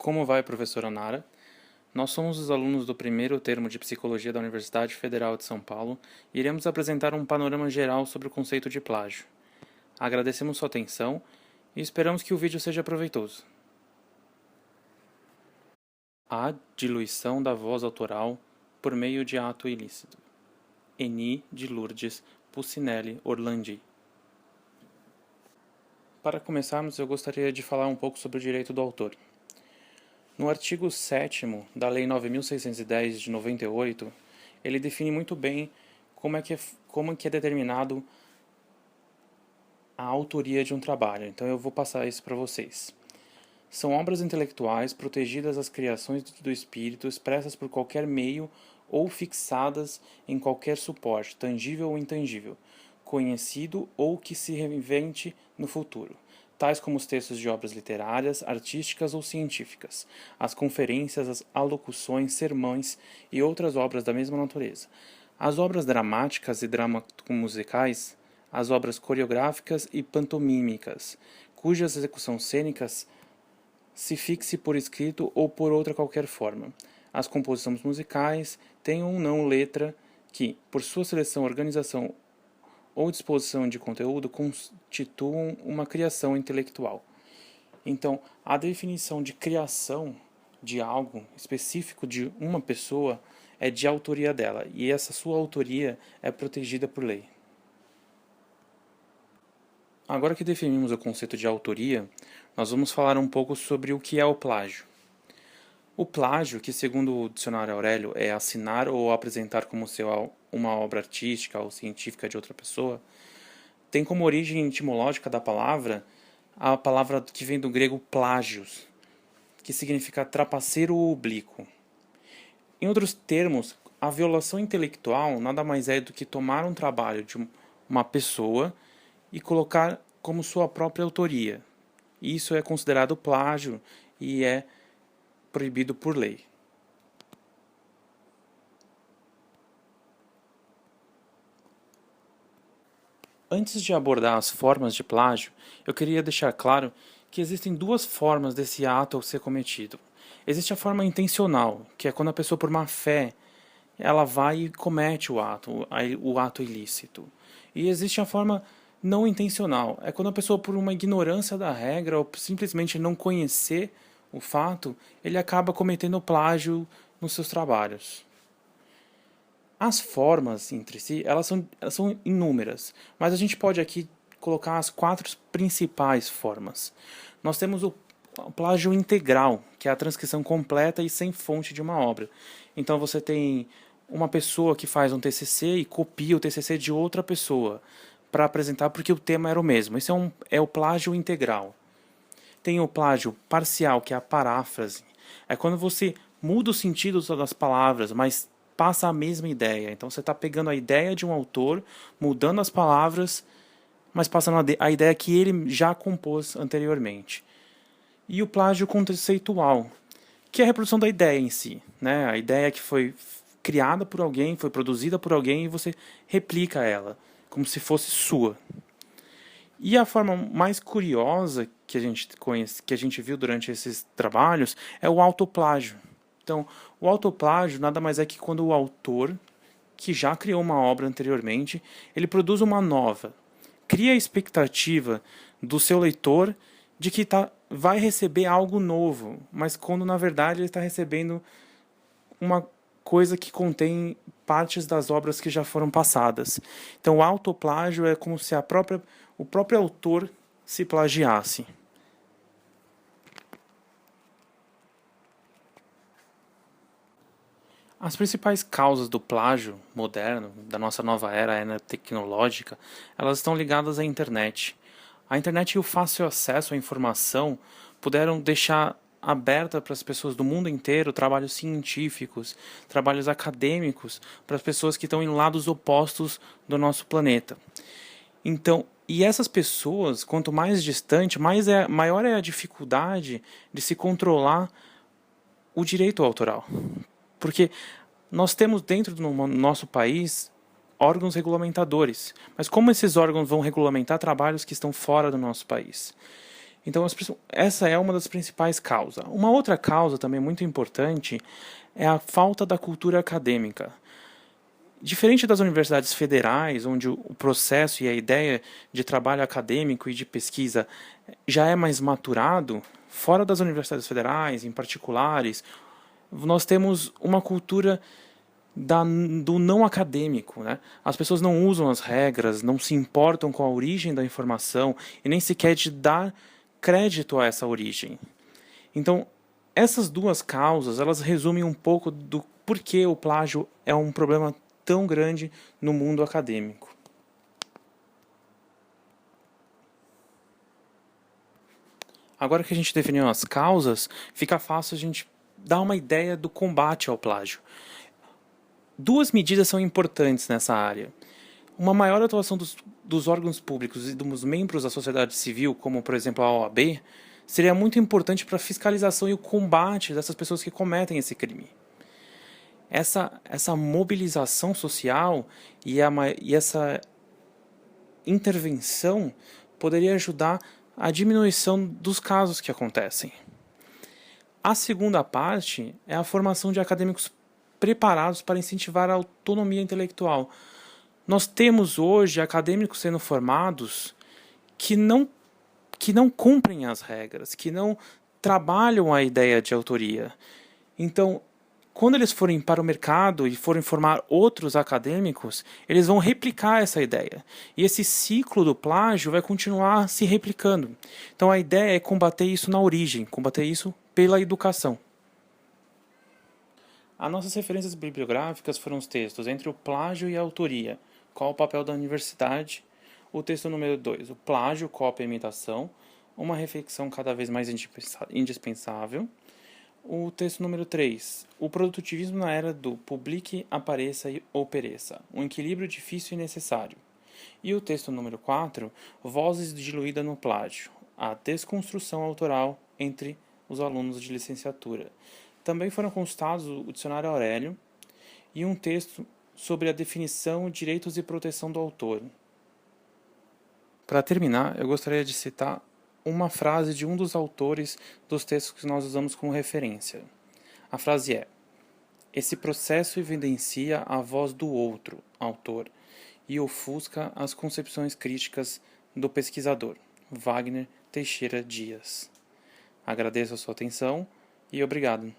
Como vai, professora Nara? Nós somos os alunos do primeiro termo de Psicologia da Universidade Federal de São Paulo e iremos apresentar um panorama geral sobre o conceito de plágio. Agradecemos sua atenção e esperamos que o vídeo seja proveitoso. A diluição da voz autoral por meio de ato ilícito. Eni de Lourdes Pucinelli Orlandi. Para começarmos, eu gostaria de falar um pouco sobre o direito do autor. No artigo 7º da Lei 9.610 de 98, ele define muito bem como é que é determinado a autoria de um trabalho. Então eu vou passar isso para vocês. São obras intelectuais protegidas às criações do espírito expressas por qualquer meio ou fixadas em qualquer suporte, tangível ou intangível, conhecido ou que se reinvente no futuro, tais como os textos de obras literárias, artísticas ou científicas, as conferências, as alocuções, sermões e outras obras da mesma natureza, as obras dramáticas e dramamusicais, as obras coreográficas e pantomímicas, cuja execução cênicas se fixe por escrito ou por outra qualquer forma. As composições musicais tenham ou não letra que, por sua seleção, organização ou disposição de conteúdo, constituam uma criação intelectual. Então, a definição de criação de algo específico de uma pessoa é de autoria dela, e essa sua autoria é protegida por lei. Agora que definimos o conceito de autoria, nós vamos falar um pouco sobre o que é o plágio. O plágio, que segundo o dicionário Aurélio é assinar ou apresentar como seu uma obra artística ou científica de outra pessoa, tem como origem etimológica da palavra a palavra que vem do grego plágios, que significa trapaceiro ou oblíquo. Em outros termos, a violação intelectual nada mais é do que tomar um trabalho de uma pessoa e colocar como sua própria autoria. Isso é considerado plágio e é proibido por lei. Antes de abordar as formas de plágio, eu queria deixar claro que existem duas formas desse ato ser cometido. Existe a forma intencional, que é quando a pessoa, por má fé, ela vai e comete o ato ilícito. E existe a forma não intencional, é quando a pessoa, por uma ignorância da regra ou simplesmente não conhecer o fato, ele acaba cometendo plágio nos seus trabalhos. As formas entre si, elas são inúmeras, mas a gente pode aqui colocar as 4 principais formas. Nós temos o plágio integral, que é a transcrição completa e sem fonte de uma obra. Então você tem uma pessoa que faz um TCC e copia o TCC de outra pessoa para apresentar porque o tema era o mesmo. Esse é o plágio integral. Tem o plágio parcial, que é a paráfrase. É quando você muda o sentido das palavras, mas passa a mesma ideia. Então você está pegando a ideia de um autor, mudando as palavras, mas passando a ideia que ele já compôs anteriormente. E o plágio conceitual, que é a reprodução da ideia em si, né? A ideia que foi criada por alguém, foi produzida por alguém e você replica ela, como se fosse sua. E a forma mais curiosa que a gente viu durante esses trabalhos é o autoplágio. Então, o autoplágio nada mais é que quando o autor, que já criou uma obra anteriormente, ele produz uma nova, cria a expectativa do seu leitor de que vai receber algo novo, mas quando na verdade ele está recebendo uma coisa que contém partes das obras que já foram passadas. Então o autoplágio é como se o próprio autor se plagiasse. As principais causas do plágio moderno, da nossa nova era tecnológica, elas estão ligadas à internet. A internet e o fácil acesso à informação puderam deixar aberta para as pessoas do mundo inteiro trabalhos científicos, trabalhos acadêmicos, para as pessoas que estão em lados opostos do nosso planeta. Então, e essas pessoas, quanto mais distante, maior é a dificuldade de se controlar o direito autoral. Porque nós temos dentro do nosso país órgãos regulamentadores. Mas como esses órgãos vão regulamentar trabalhos que estão fora do nosso país? Então, essa é uma das principais causas. Uma outra causa também muito importante é a falta da cultura acadêmica. Diferente das universidades federais, onde o processo e a ideia de trabalho acadêmico e de pesquisa já é mais maturado, fora das universidades federais, em particulares, nós temos uma cultura do não acadêmico, né? As pessoas não usam as regras, não se importam com a origem da informação e nem sequer de dar crédito a essa origem. Então, essas duas causas, elas resumem um pouco do porquê o plágio é um problema tão grande no mundo acadêmico. Agora que a gente definiu as causas, fica fácil a gente dar uma ideia do combate ao plágio. Duas medidas são importantes nessa área. Uma maior atuação dos órgãos públicos e dos membros da sociedade civil, como por exemplo a OAB, seria muito importante para a fiscalização e o combate dessas pessoas que cometem esse crime. Essa mobilização social e essa intervenção poderia ajudar a diminuição dos casos que acontecem. A segunda parte é a formação de acadêmicos preparados para incentivar a autonomia intelectual. Nós temos hoje acadêmicos sendo formados que não cumprem as regras, que não trabalham a ideia de autoria. Então, quando eles forem para o mercado e forem formar outros acadêmicos, eles vão replicar essa ideia. E esse ciclo do plágio vai continuar se replicando. Então a ideia é combater isso na origem, combater isso pela educação. As nossas referências bibliográficas foram os textos Entre o Plágio e a Autoria, Qual o Papel da Universidade? O texto número 2, O Plágio, Cópia e Imitação, uma reflexão cada vez mais indispensável. O texto número 3, O Produtivismo na Era do Publique, Apareça ou Pereça, um equilíbrio difícil e necessário. E o texto número 4, Vozes diluídas no plágio, a desconstrução autoral entre os alunos de licenciatura. Também foram consultados o Dicionário Aurélio e um texto sobre a definição, direitos e proteção do autor. Para terminar, eu gostaria de citar uma frase de um dos autores dos textos que nós usamos como referência. A frase é: esse processo evidencia a voz do outro, autor, e ofusca as concepções críticas do pesquisador. Wagner Teixeira Dias. Agradeço a sua atenção e obrigado.